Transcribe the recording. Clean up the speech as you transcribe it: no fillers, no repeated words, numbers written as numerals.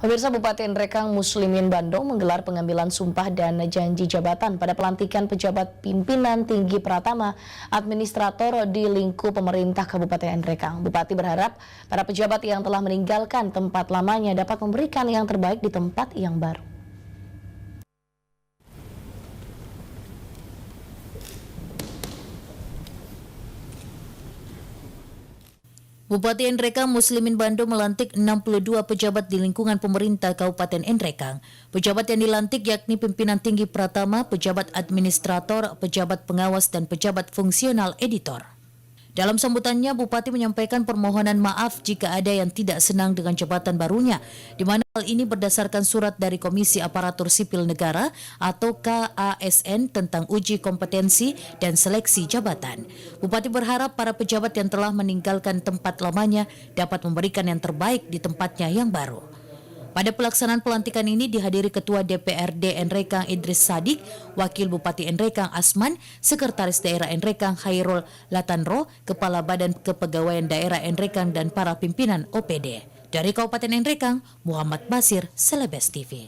Pemirsa, Bupati Nrekang Muslimin Bandung menggelar pengambilan sumpah dan janji jabatan pada pelantikan pejabat pimpinan tinggi Pratama administrator di lingkup pemerintah Kabupaten Nrekang. Bupati berharap para pejabat yang telah meninggalkan tempat lamanya dapat memberikan yang terbaik di tempat yang baru. Bupati Nrekang Muslimin Bandung melantik 62 pejabat di lingkungan pemerintah Kabupaten Nrekang. Pejabat yang dilantik yakni pimpinan tinggi Pratama, pejabat administrator, pejabat pengawas, dan pejabat fungsional editor. Dalam sambutannya, Bupati menyampaikan permohonan maaf jika ada yang tidak senang dengan jabatan barunya, di mana hal ini berdasarkan surat dari Komisi Aparatur Sipil Negara atau KASN tentang uji kompetensi dan seleksi jabatan. Bupati berharap para pejabat yang telah meninggalkan tempat lamanya dapat memberikan yang terbaik di tempatnya yang baru. Pada pelaksanaan pelantikan ini dihadiri Ketua DPRD Nrekang Idris Sadik, Wakil Bupati Nrekang Asman, Sekretaris Daerah Nrekang Khairul Latanro, Kepala Badan Kepegawaian Daerah Nrekang, dan para pimpinan OPD. Dari Kabupaten Nrekang, Muhammad Basir, Celebes TV.